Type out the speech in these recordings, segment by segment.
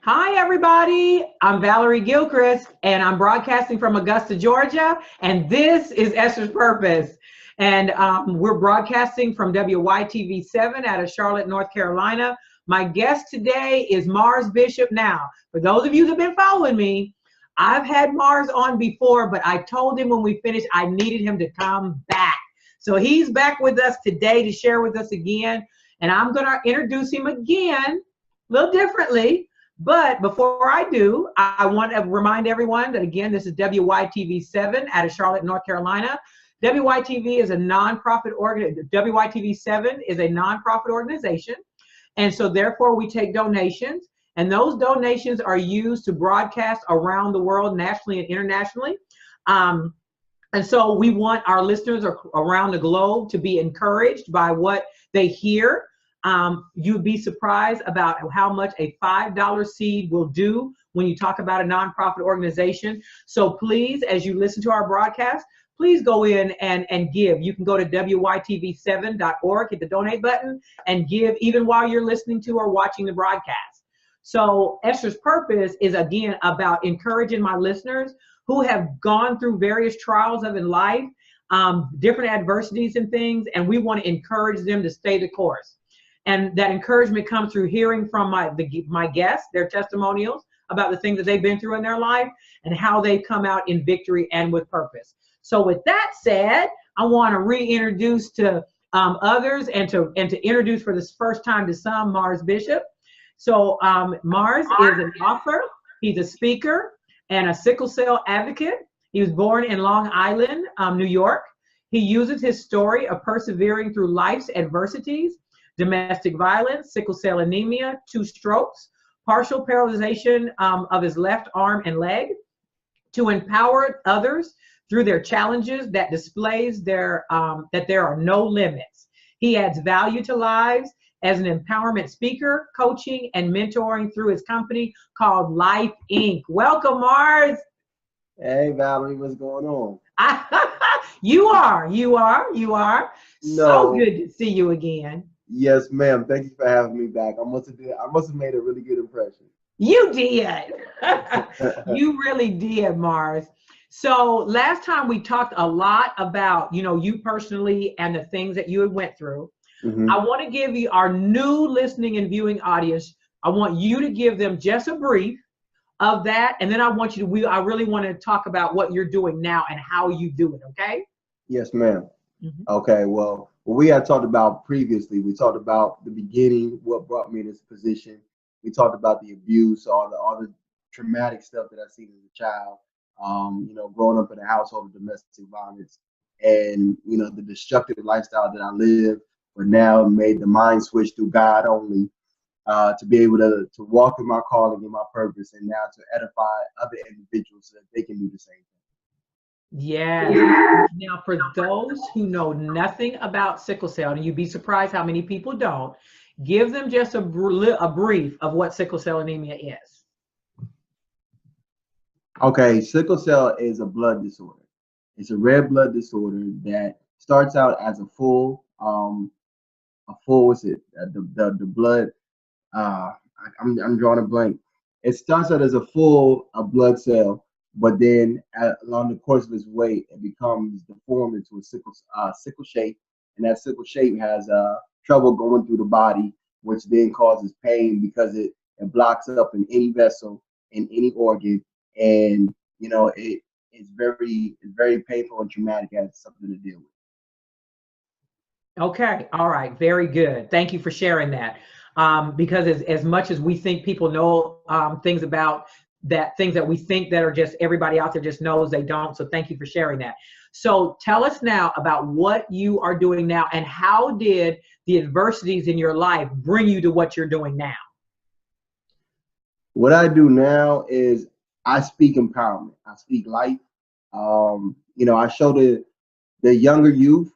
Hi, everybody. I'm Valerie Gilchrist, and I'm broadcasting from Augusta, Georgia. And this is Esther's Purpose. And we're broadcasting from WYTV7 out of Charlotte, North Carolina. My guest today is Mars Bishop. Now, for those of you who've been following me, I've had Mars on before, but I told him when we finished, I needed him to come back. So he's back with us today to share with us again. And I'm going to introduce him again a little differently. But before I do, I want to remind everyone that, again, this is WYTV7 out of Charlotte, North Carolina. WYTV is a nonprofit organization. WYTV7 is a nonprofit organization. And so therefore we take donations, and those donations are used to broadcast around the world, nationally and internationally. And so we want our listeners around the globe to be encouraged by what they hear. You'd be surprised about how much a $5 seed will do when you talk about a nonprofit organization. So please, as you listen to our broadcast, please go in and give. You can go to WYTV7.org, hit the donate button, and give even while you're listening to or watching the broadcast. So Esther's Purpose is, again, about encouraging my listeners who have gone through various trials of in life, different adversities and things, and we want to encourage them to stay the course. And that encouragement comes through hearing from my guests, their testimonials about the things that they've been through in their life and how they've come out in victory and with purpose. So with that said, I want to reintroduce to others and to introduce for the first time to some Mars Bishop. So Mars is an author, he's a speaker, and a sickle cell advocate. He was born in Long Island, New York. He uses his story of persevering through life's adversities, domestic violence, sickle cell anemia, 2 strokes, partial paralyzation of his left arm and leg, to empower others through their challenges that displays that there are no limits. He adds value to lives as an empowerment speaker, coaching, and mentoring through his company called Life Inc. Welcome, Mars. Hey, Valerie, what's going on? You are. No. So good to see you again. Yes, ma'am. Thank you for having me back. I must have made a really good impression. You did. You really did, Mars. So last time we talked a lot about, you personally and the things that you had went through. Mm-hmm. I want to give you our new listening and viewing audience. I want you to give them just a brief of that. And then I really want to talk about what you're doing now and how you do it. Okay? Yes, ma'am. Mm-hmm. Okay. Well, what we had talked about previously, we talked about the beginning, what brought me in this position. We talked about the abuse, all the traumatic stuff that I've seen as a child. Growing up in a household of domestic violence, and the destructive lifestyle that I live, but now made the mind switch through God only, to be able to walk in my calling and my purpose, and now to edify other individuals so that they can do the same thing. Yes. Now, for those who know nothing about sickle cell, and you'd be surprised how many people don't, give them just a brief of what sickle cell anemia is. Okay, sickle cell is a blood disorder. It's a red blood disorder that starts out as the blood. I'm drawing a blank. It starts out as a full blood cell, but then along the course of its way, it becomes deformed into a sickle shape, and that sickle shape has trouble going through the body, which then causes pain because it blocks up in any vessel, in any organ, and it's very painful and traumatic as something to deal with. Okay. All right. Very good. Thank you for sharing that. Because as much as we think people know things about that, things that we think that are just everybody out there just knows, they don't. So thank you for sharing that. So tell us now about what you are doing now, and how did the adversities in your life bring you to what you're doing now? What I do now is I speak empowerment. I speak life. I show the younger youth,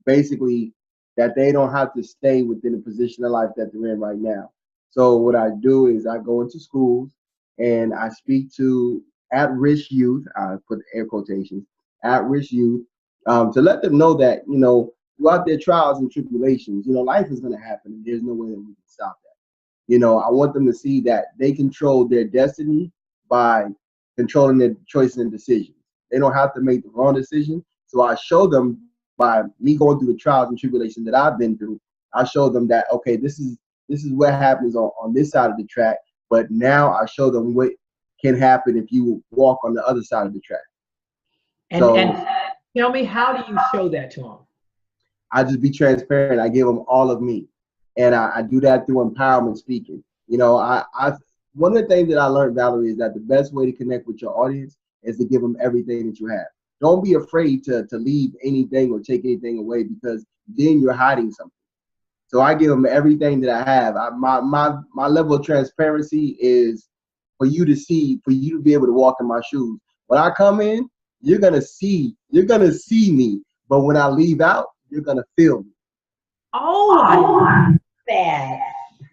basically, that they don't have to stay within the position of life that they're in right now. So what I do is I go into schools and I speak to at-risk youth, I put air quotations, at-risk youth, to let them know that, throughout their trials and tribulations, life is going to happen, and there's no way that we can stop that. You know, I want them to see that they control their destiny by controlling their choices and decisions. They don't have to make the wrong decision. So I show them by me going through the trials and tribulations that I've been through. I show them that, okay, this is what happens on this side of the track. But now I show them what can happen if you walk on the other side of the track. And tell me, how do you show that to them? I just be transparent. I give them all of me, and I do that through empowerment speaking. You know, I one of the things that I learned, Valerie, is that the best way to connect with your audience is to give them everything that you have. Don't be afraid to leave anything or take anything away, because then you're hiding something. So I give them everything that I have. My level of transparency is for you to see, for you to be able to walk in my shoes. When I come in, you're gonna see me. But when I leave out, you're gonna feel me. Oh, I love that.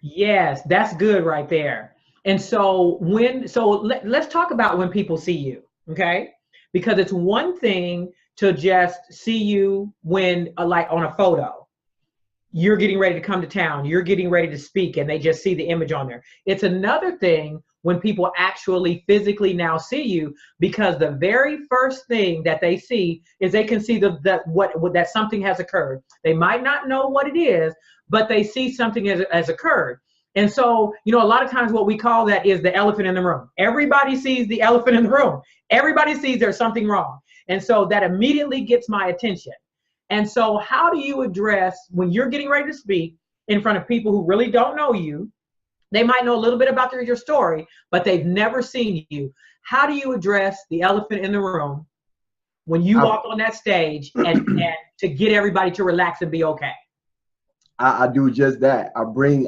Yes, that's good right there. And so let's talk about when people see you, okay? Because it's one thing to just see you when like on a photo. You're getting ready to come to town, you're getting ready to speak, and they just see the image on there. It's another thing when people actually physically now see you, because the very first thing that they see is they can see that something has occurred. They might not know what it is, but they see something has occurred. And so, you know, a lot of times what we call that is the elephant in the room. Everybody sees the elephant in the room. Everybody sees there's something wrong. And so that immediately gets my attention. And so how do you address when you're getting ready to speak in front of people who really don't know you? They might know a little bit about your story, but they've never seen you. How do you address the elephant in the room when you walk on that stage and to get everybody to relax and be okay? I do just that. I bring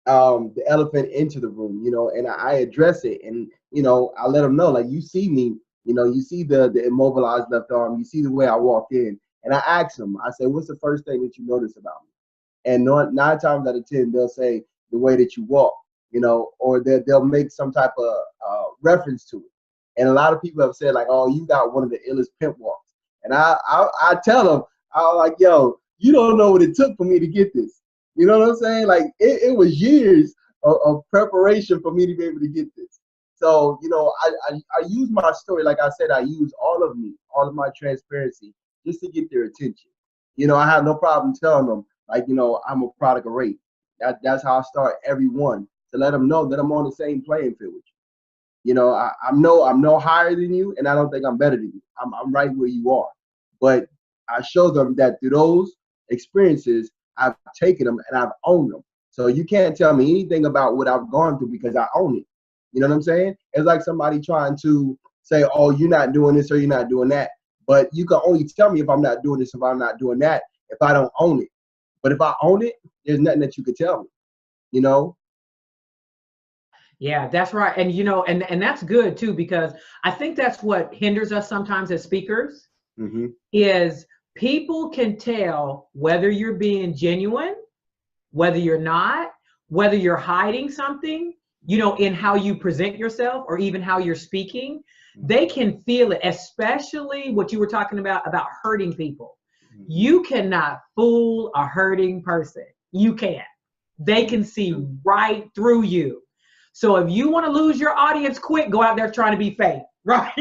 the elephant into the room, you know, and I address it, and you know, I let them know, like, you see me, you know, you see the immobilized left arm, you see the way I walk in, and I ask them, I say, what's the first thing that you notice about me? And nine times out of 10, they'll say the way that you walk, you know, or they'll make some type of reference to it. And a lot of people have said, like, oh, you got one of the illest pimp walks. And I tell them, I'm like, yo, you don't know what it took for me to get this. You know what I'm saying? Like, it was years of preparation for me to be able to get this. So, you know, I use my story. Like I said, I use all of me, all of my transparency, just to get their attention. You know, I have no problem telling them, like, you know, I'm a product of rape. That's how I start every one, to let them know that I'm on the same playing field with you. You know, I'm no higher than you, and I don't think I'm better than you. I'm right where you are. But I show them that through those experiences, I've taken them and I've owned them. So you can't tell me anything about what I've gone through, because I own it. You know what I'm saying? It's like somebody trying to say, oh, you're not doing this or you're not doing that. But you can only tell me if I'm not doing this, if I'm not doing that, if I don't own it. But if I own it, there's nothing that you could tell me, you know? Yeah, that's right. And, you know, and that's good too, because I think that's what hinders us sometimes as speakers, is people can tell whether you're being genuine, whether you're not, whether you're hiding something, you know, in how you present yourself or even how you're speaking. They can feel it, especially what you were talking about hurting people. You cannot fool a hurting person. You can't. They can see right through you. So if you want to lose your audience quick, go out there trying to be fake, right?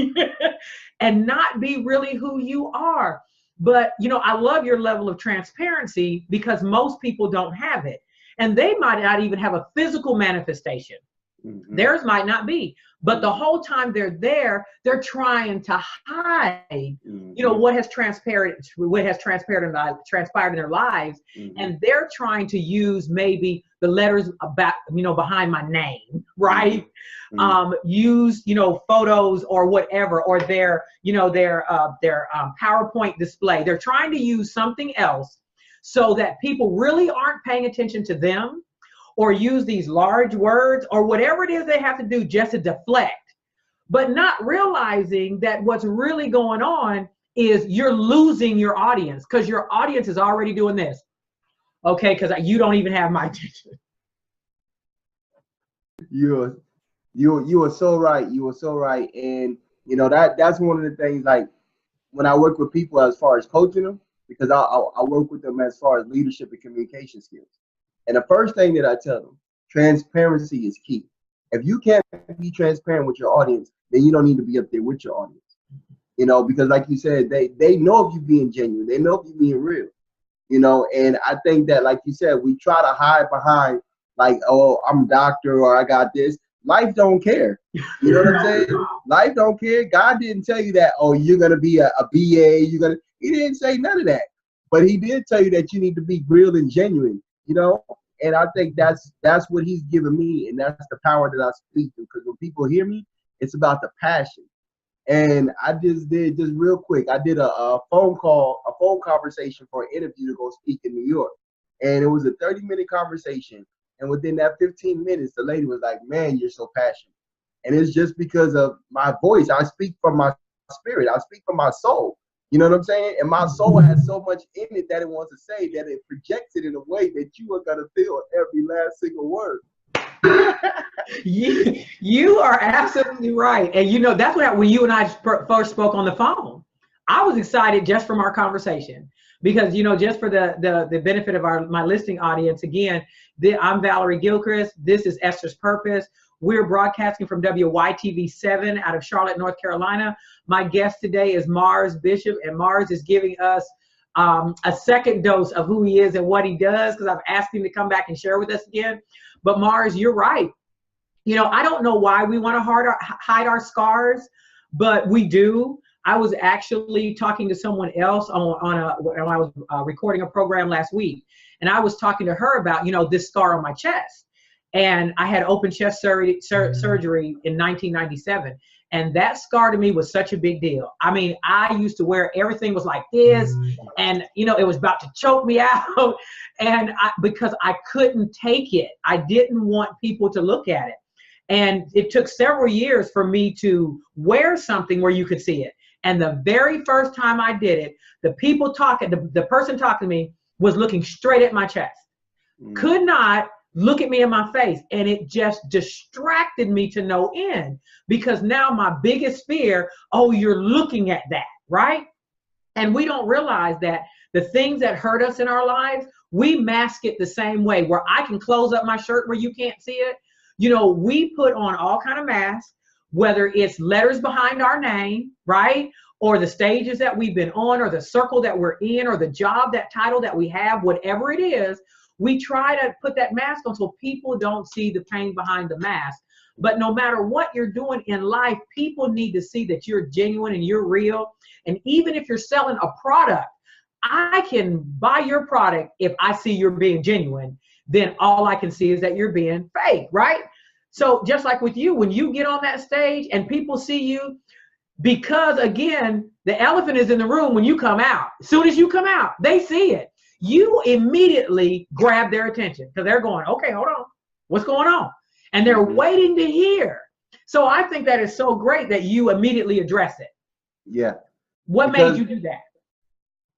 And not be really who you are. But, you know, I love your level of transparency, because most people don't have it. And they might not even have a physical manifestation. Theirs might not be. But the whole time they're there, they're trying to hide, you know, what has transpired in their lives. And they're trying to use maybe the letters about, you know, behind my name, right? Use, you know, photos or whatever, or their, you know, their PowerPoint display. They're trying to use something else so that people really aren't paying attention to them, or use these large words or whatever it is they have to do just to deflect, but not realizing that what's really going on is you're losing your audience, because your audience is already doing this. Okay, because you don't even have my attention. You are so right. You are so right. And you know, that's one of the things, like, when I work with people as far as coaching them, because I work with them as far as leadership and communication skills. And the first thing that I tell them Transparency is key. If you can't be transparent with your audience, then you don't need to be up there with your audience. You know, because like you said, they know if you're being genuine, they know if you're being real. You know, and I think that, like you said, we try to hide behind like, oh, I'm a doctor or I got this. Life don't care. You know what I'm saying? Life don't care. God didn't tell you that, oh, you're gonna be a BA. He didn't say none of that. But he did tell you that you need to be real and genuine. You know, and I think that's what he's given me, and that's the power that I speak to. Because when people hear me, it's about the passion. And I just did, just real quick, I did a phone conversation for an interview to go speak in New York. And it was a 30-minute conversation. And within that 15 minutes, the lady was like, man, you're so passionate. And it's just because of my voice. I speak from my spirit. I speak from my soul. You know what I'm saying? And my soul has so much in it that it wants to say that it projects it in a way that you are going to feel every last single word. You are absolutely right. And you know, that's what when you and I first spoke on the phone, I was excited just from our conversation because, you know, just for the benefit of my listening audience, again, I'm Valerie Gilchrist. This is Esther's Purpose. We're broadcasting from WYTV7 out of Charlotte, North Carolina. My guest today is Mars Bishop, and Mars is giving us a second dose of who he is and what he does, because I've asked him to come back and share with us again. But Mars, you're right. You know, I don't know why we want to hide our scars, but we do. I was actually talking to someone else when I was recording a program last week, and I was talking to her about, you know, this scar on my chest. And I had open chest surgery in 1997. And that scar to me was such a big deal. I mean, I used to wear, everything was like this, and, you know, it was about to choke me out. And because I couldn't take it, I didn't want people to look at it. And it took several years for me to wear something where you could see it. And the very first time I did it, the person talking to me was looking straight at my chest. Could not look at me in my face. And it just distracted me to no end, because now my biggest fear, oh, you're looking at that, right? And we don't realize that the things that hurt us in our lives, we mask it the same way, where I can close up my shirt where you can't see it. You know, we put on all kind of masks, whether it's letters behind our name, right? Or the stages that we've been on, or the circle that we're in, or the job, that title that we have, whatever it is, we try to put that mask on so people don't see the pain behind the mask. But no matter what you're doing in life, people need to see that you're genuine and you're real. And even if you're selling a product, I can buy your product if I see you're being genuine. Then all I can see is that you're being fake, right? So just like with you, when you get on that stage and people see you, because again, the elephant is in the room when you come out. As soon as you come out, they see it. You immediately grab their attention because they're going, okay, hold on, what's going on? And they're waiting to hear. So I think that is so great that you immediately address it. Yeah. What made you do that?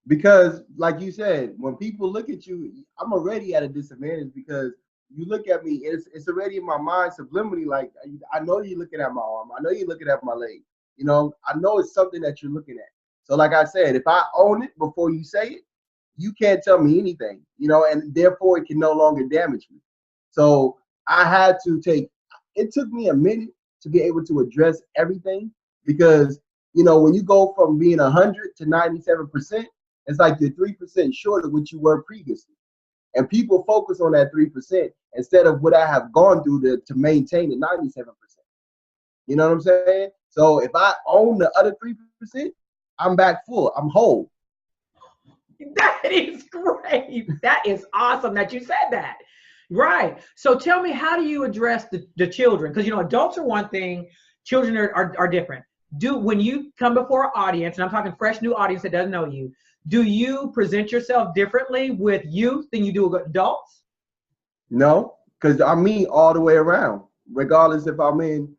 Because like you said, when people look at you, I'm already at a disadvantage because you look at me, it's already in my mind subliminally. Like, I know you're looking at my arm. I know you're looking at my leg. You know, I know it's something that you're looking at. So like I said, if I own it before you say it, you can't tell me anything, you know, and therefore it can no longer damage me. So I had to it took me a minute to be able to address everything, because, you know, when you go from being 100 to 97%, it's like you're 3% short of what you were previously. And people focus on that 3% instead of what I have gone through to maintain the 97%. You know what I'm saying? So if I own the other 3%, I'm back full. I'm whole. That is great. That is awesome that you said that. Right. So tell me, how do you address the children? Because, you know, adults are one thing, children are different. When you come before an audience, and I'm talking fresh new audience that doesn't know you, do you present yourself differently with youth than you do with adults? No, because I'm me all the way around, regardless if I'm in.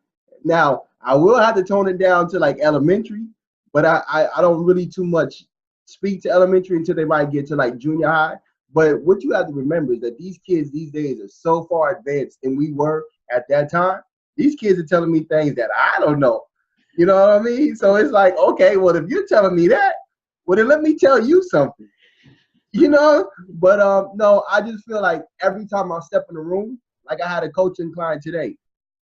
Now, I will have to tone it down to like elementary, but I don't really too much speak to elementary until they might get to like junior high. But what you have to remember is that these kids these days are so far advanced than we were at that time. These kids are telling me things that I don't know. You know what I mean? So it's like, okay, well, if you're telling me that, well, then let me tell you something. You know? But no, I just feel like every time I step in the room, Like I had a coaching client today.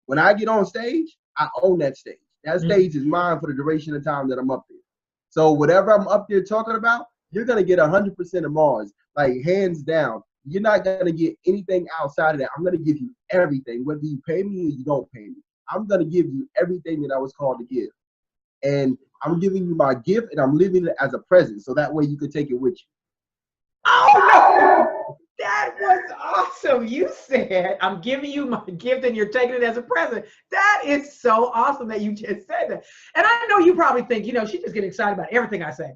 When I get on stage, I own that stage. That stage is mine for the duration of time that I'm up there. So whatever I'm up there talking about, you're gonna get 100% of Mars, like hands down. You're not gonna get anything outside of that. I'm gonna give you everything, whether you pay me or you don't pay me. I'm gonna give you everything that I was called to give, and I'm giving you my gift, and I'm leaving it as a present, so that way you can take it with you. Oh no, that was awesome. You said, I'm giving you my gift and you're taking it as a present. That is so awesome that you just said that. And I know you probably think, you know, she just gets excited about everything I say.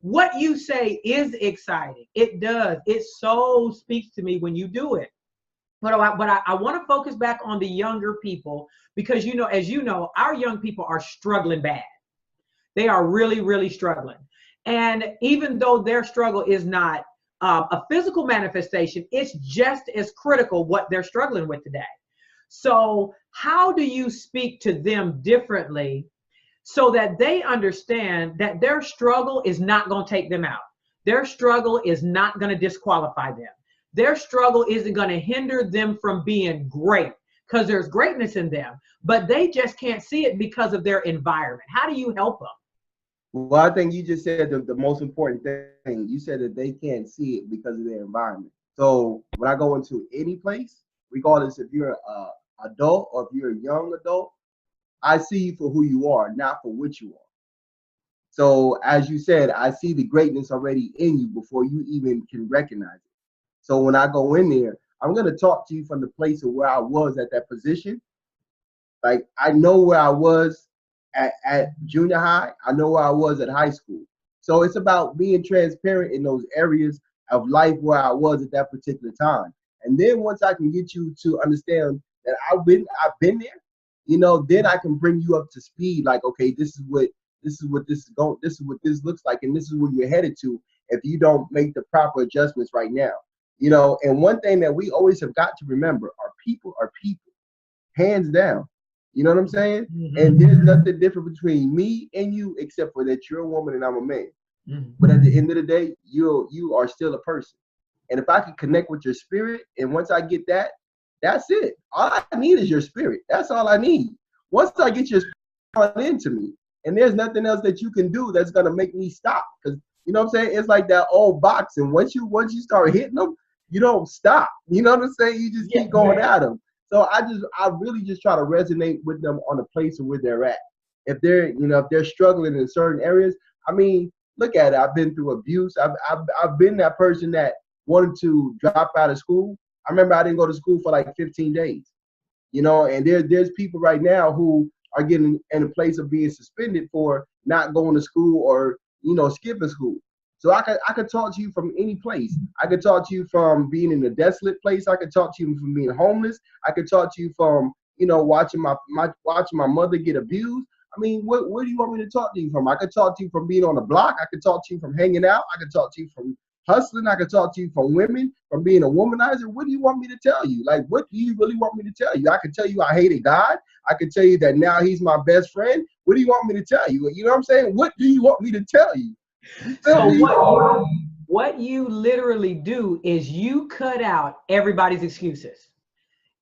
What you say is exciting. It does. It so speaks to me when you do it. But I want to focus back on the younger people because, you know, as you know, our young people are struggling bad. They are really, really struggling. And even though their struggle is not a physical manifestation, it's just as critical what they're struggling with today. So how do you speak to them differently so that they understand that their struggle is not going to take them out? Their struggle is not going to disqualify them. Their struggle isn't going to hinder them from being great, because there's greatness in them, but they just can't see it because of their environment. How do you help them? Well, I think you just said the most important thing. You said that they can't see it because of their environment. So when I go into any place, regardless if you're an adult or if you're a young adult, I see you for who you are, not for what you are. So as you said, I see the greatness already in you before you even can recognize it. So when I go in there, I'm going to talk to you from the place of where I was at that position. Like I know where I was at junior high. I know where I was at high school. So it's about being transparent in those areas of life where I was at that particular time. And then once I can get you to understand that I've been there, you know, then I can bring you up to speed. Like, okay, this is what this is what this looks like, and this is where you're headed to if you don't make the proper adjustments right now. You know, and one thing that we always have got to remember are people, hands down. You know what I'm saying? Mm-hmm. And there's nothing different between me and you except for that you're a woman and I'm a man. Mm-hmm. But at the end of the day, you are still a person. And if I can connect with your spirit, and once I get that, that's it. All I need is your spirit. That's all I need. Once I get your spirit into me, and there's nothing else that you can do that's gonna make me stop. Because you know what I'm saying? It's like that old boxing. Once you start hitting them, you don't stop. You know what I'm saying? You just keep going at them. So I really just try to resonate with them on the place of where they're at. If they're struggling in certain areas, I mean, look at it. I've been through abuse. I've been that person that wanted to drop out of school. I remember I didn't go to school for like 15 days. You know, and there's people right now who are getting in a place of being suspended for not going to school or, you know, skipping school. So I could talk to you from any place. I could talk to you from being in a desolate place. I could talk to you from being homeless. I could talk to you from, you know, watching my mother get abused. I mean, where do you want me to talk to you from? I could talk to you from being on the block. I could talk to you from hanging out. I could talk to you from hustling. I could talk to you from women, from being a womanizer. What do you want me to tell you? Like, what do you really want me to tell you? I could tell you I hated God. I could tell you that now he's my best friend. What do you want me to tell you? You know what I'm saying? What do you want me to tell you? So what you literally do is you cut out everybody's excuses.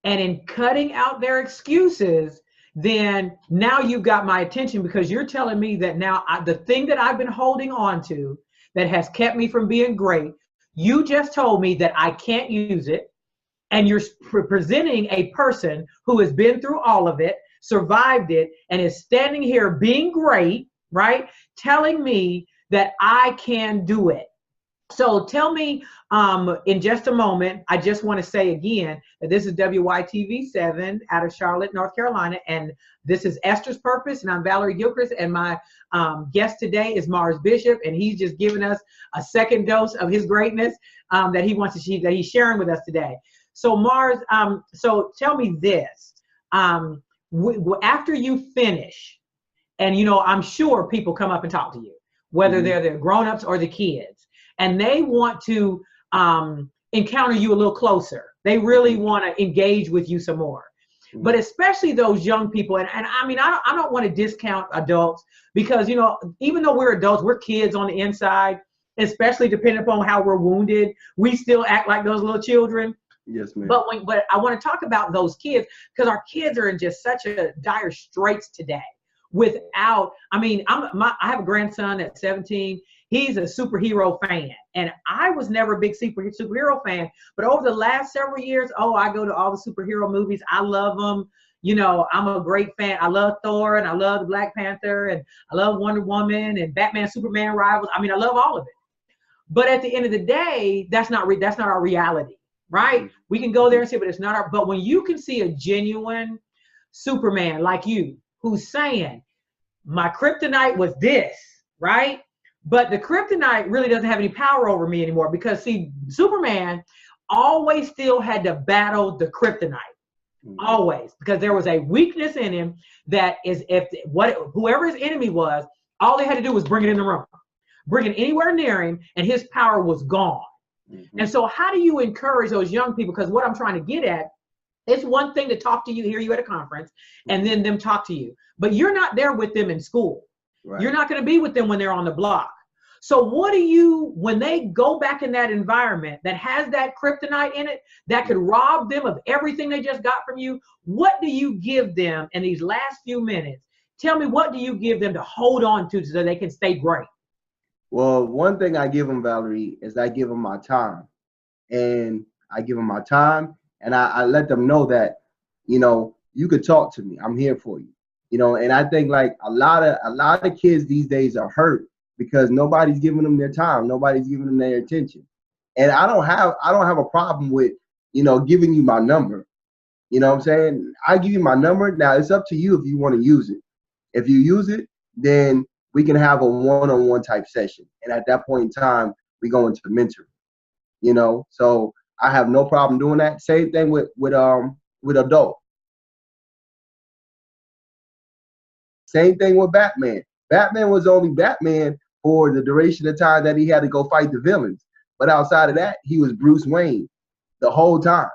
And in cutting out their excuses, then now you've got my attention, because you're telling me that now the thing that I've been holding on to that has kept me from being great, you just told me that I can't use it. And you're presenting a person who has been through all of it, survived it, and is standing here being great, right? Telling me that I can do it. So tell me, in just a moment, I just want to say again that this is WYTV7 out of Charlotte, North Carolina, and this is Esther's Purpose, and I'm Valerie Gilchrist, and my guest today is Mars Bishop, and he's just given us a second dose of his greatness that he's sharing with us today. So Mars, so tell me this, after you finish, and you know, I'm sure people come up and talk to you, whether they're the grown-ups or the kids, and they want to encounter you a little closer. They really want to engage with you some more. But especially those young people, and I mean, I don't want to discount adults, because, you know, even though we're adults, we're kids on the inside, especially depending upon how we're wounded. We still act like those little children. Yes, ma'am. But I want to talk about those kids, because our kids are in just such a dire straits today. Without, I mean, I have a grandson at 17. He's a superhero fan, and I was never a big superhero fan. But over the last several years, I go to all the superhero movies. I love them. You know, I'm a great fan. I love Thor, and I love the Black Panther, and I love Wonder Woman and Batman, Superman, Rivals. I mean, I love all of it. But at the end of the day, that's not our reality, right? We can go there and see, but it's not our. But when you can see a genuine Superman like you, who's saying, my kryptonite was this, right? But the kryptonite really doesn't have any power over me anymore, because see, Superman always still had to battle the kryptonite. Always, because there was a weakness in him that is, whoever his enemy was, all they had to do was bring it in the room, bring it anywhere near him, and his power was gone. And so how do you encourage those young people? Because what I'm trying to get at, it's one thing to talk to you, hear you at a conference, and then them talk to you. But you're not there with them in school. Right. You're not going to be with them when they're on the block. So what do you, when they go back in that environment that has that kryptonite in it, that could rob them of everything they just got from you, what do you give them in these last few minutes? Tell me, what do you give them to hold on to so they can stay great? Well, one thing I give them, Valerie, is I give them my time. And I give them my time, and I let them know that, you know, you could talk to me. I'm here for you. You know, and I think like a lot of kids these days are hurt because nobody's giving them their time. Nobody's giving them their attention. And I don't have a problem with, you know, giving you my number. You know what I'm saying? I give you my number. Now it's up to you if you want to use it. If you use it, then we can have a one-on-one type session. And at that point in time, we go into mentoring. You know, so I have no problem doing that. Same thing with adult. Same thing with Batman. Batman was only Batman for the duration of time that he had to go fight the villains. But outside of that, he was Bruce Wayne the whole time.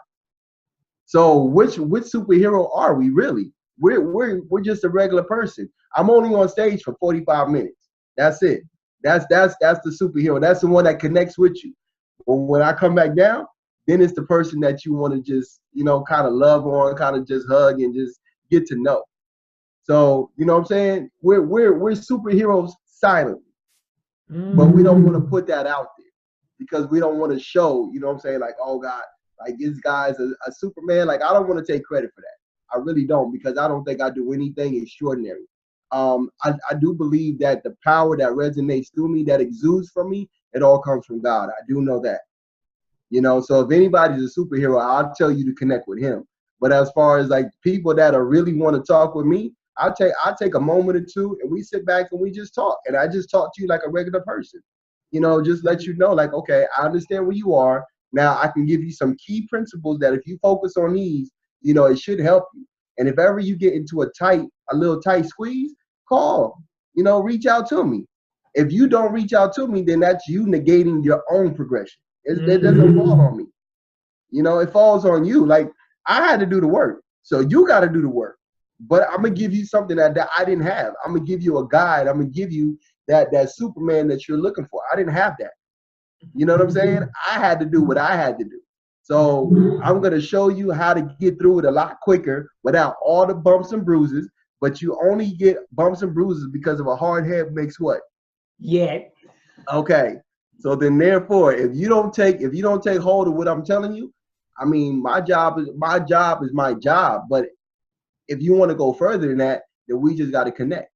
So which superhero are we really? We're just a regular person. I'm only on stage for 45 minutes. That's it. That's the superhero. That's the one that connects with you. But when I come back down, then it's the person that you want to just, you know, kind of love on, kind of just hug and just get to know. So, you know what I'm saying? We're superheroes silently, but we don't want to put that out there because we don't want to show, you know what I'm saying? Like, oh God, like this guy's a Superman. Like, I don't want to take credit for that. I really don't, because I don't think I do anything extraordinary. I do believe that the power that resonates through me, that exudes from me, it all comes from God. I do know that. You know, so if anybody's a superhero, I'll tell you to connect with him. But as far as like people that are really want to talk with me, I'll take a moment or two and we sit back and we just talk. And I just talk to you like a regular person. You know, just let you know, like, okay, I understand where you are. Now I can give you some key principles that if you focus on these, you know, it should help you. And if ever you get into a little tight squeeze, call, you know, reach out to me. If you don't reach out to me, then that's you negating your own progression. It doesn't fall on me. You know, it falls on you. Like, I had to do the work. So you got to do the work. But I'm going to give you something that I didn't have. I'm going to give you a guide. I'm going to give you that Superman that you're looking for. I didn't have that. You know what I'm saying? I had to do what I had to do. So I'm going to show you how to get through it a lot quicker without all the bumps and bruises. But you only get bumps and bruises because of a hard head makes what? Yeah. Okay. So then therefore, if you don't take hold of what I'm telling you, I mean, my job is my job. But if you want to go further than that, then we just got to connect.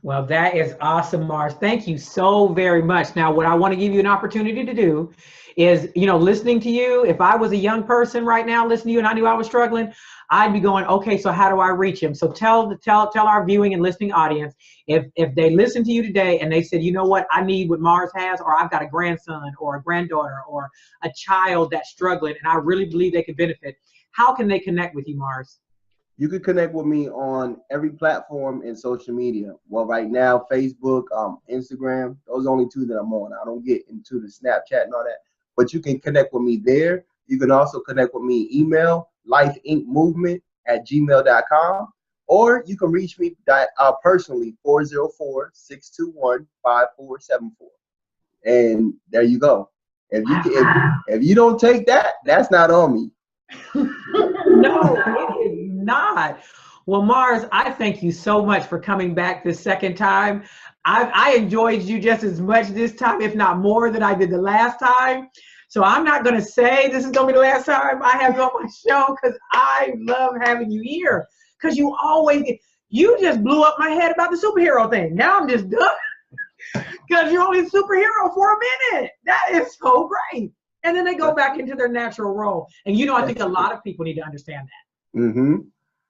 Well, that is awesome, Mars. Thank you so very much. Now, what I want to give you an opportunity to do is, you know, listening to you, if I was a young person right now listening to you and I knew I was struggling, I'd be going, okay, so how do I reach him? So tell our viewing and listening audience, if they listen to you today and they said, you know what, I need what Mars has, or I've got a grandson or a granddaughter or a child that's struggling and I really believe they could benefit, how can they connect with you, Mars? You can connect with me on every platform in social media. Well, right now, Facebook, Instagram, those are only two that I'm on. I don't get into the Snapchat and all that. But you can connect with me there. You can also connect with me email, lifeincmovement@gmail.com. Or you can reach me personally, 404-621-5474. And there you go. If you don't take that, that's not on me. No, it is not. Well, Mars, I thank you so much for coming back this second time. I enjoyed you just as much this time, if not more, than I did the last time. So I'm not going to say this is going to be the last time I have you on my show, because I love having you here. Because you just blew up my head about the superhero thing. Now I'm just done. Because you're only a superhero for a minute. That is so great. And then they go back into their natural role. And I think a lot of people need to understand that. Mm-hmm.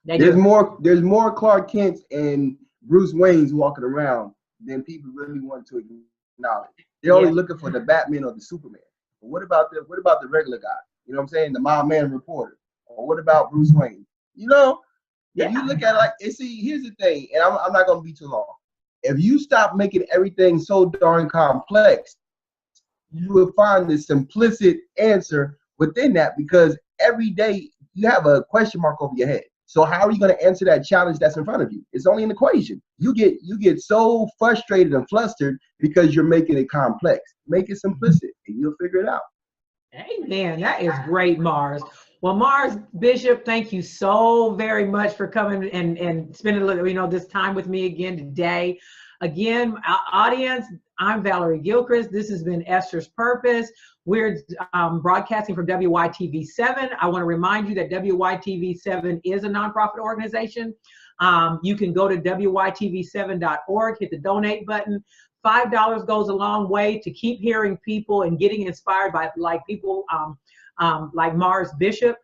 There's more Clark Kents and Bruce Waynes walking around than people really want to acknowledge. They're only looking for the Batman or the Superman. But what about the regular guy? You know what I'm saying? The mild man reporter. Or what about Bruce Wayne? If you look at it here's the thing, and I'm not gonna be too long. If you stop making everything so darn complex, you will find the simplistic answer within that, because every day you have a question mark over your head. So how are you going to answer that challenge that's in front of you? It's only an equation. You get so frustrated and flustered because you're making it complex. Make it simplistic and you'll figure it out. Amen. That is great, Mars. Well, Mars Bishop, thank you so very much for coming and spending a little, this time with me again today. Again, audience, I'm Valerie Gilchrist. This has been Esther's Purpose. We're broadcasting from WYTV7. I want to remind you that WYTV7 is a nonprofit organization. You can go to WYTV7.org, hit the donate button. $5 goes a long way to keep hearing people and getting inspired by people like Mars Bishop.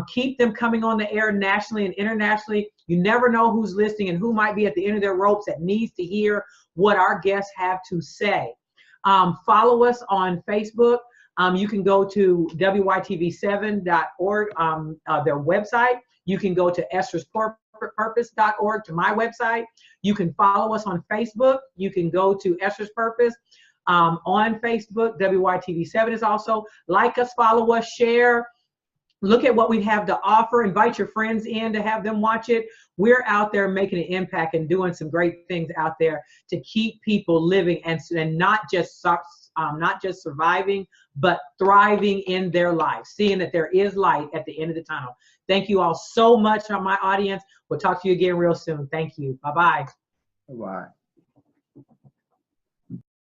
Keep them coming on the air nationally and internationally. You never know who's listening and who might be at the end of their ropes that needs to hear what our guests have to say. Follow us on Facebook. You can go to WYTV7.org, their website. You can go to Esther'sPurpose.org, to my website. You can follow us on Facebook. You can go to Esther's Purpose on Facebook. WYTV7 is also. Like us, follow us, share. Look at what we have to offer. Invite your friends in to have them watch it. We're out there making an impact and doing some great things out there to keep people living and not just surviving, but thriving in their life, seeing that there is light at the end of the tunnel. Thank you all so much, my audience. We'll talk to you again real soon. Thank you. Bye-bye. Bye-bye.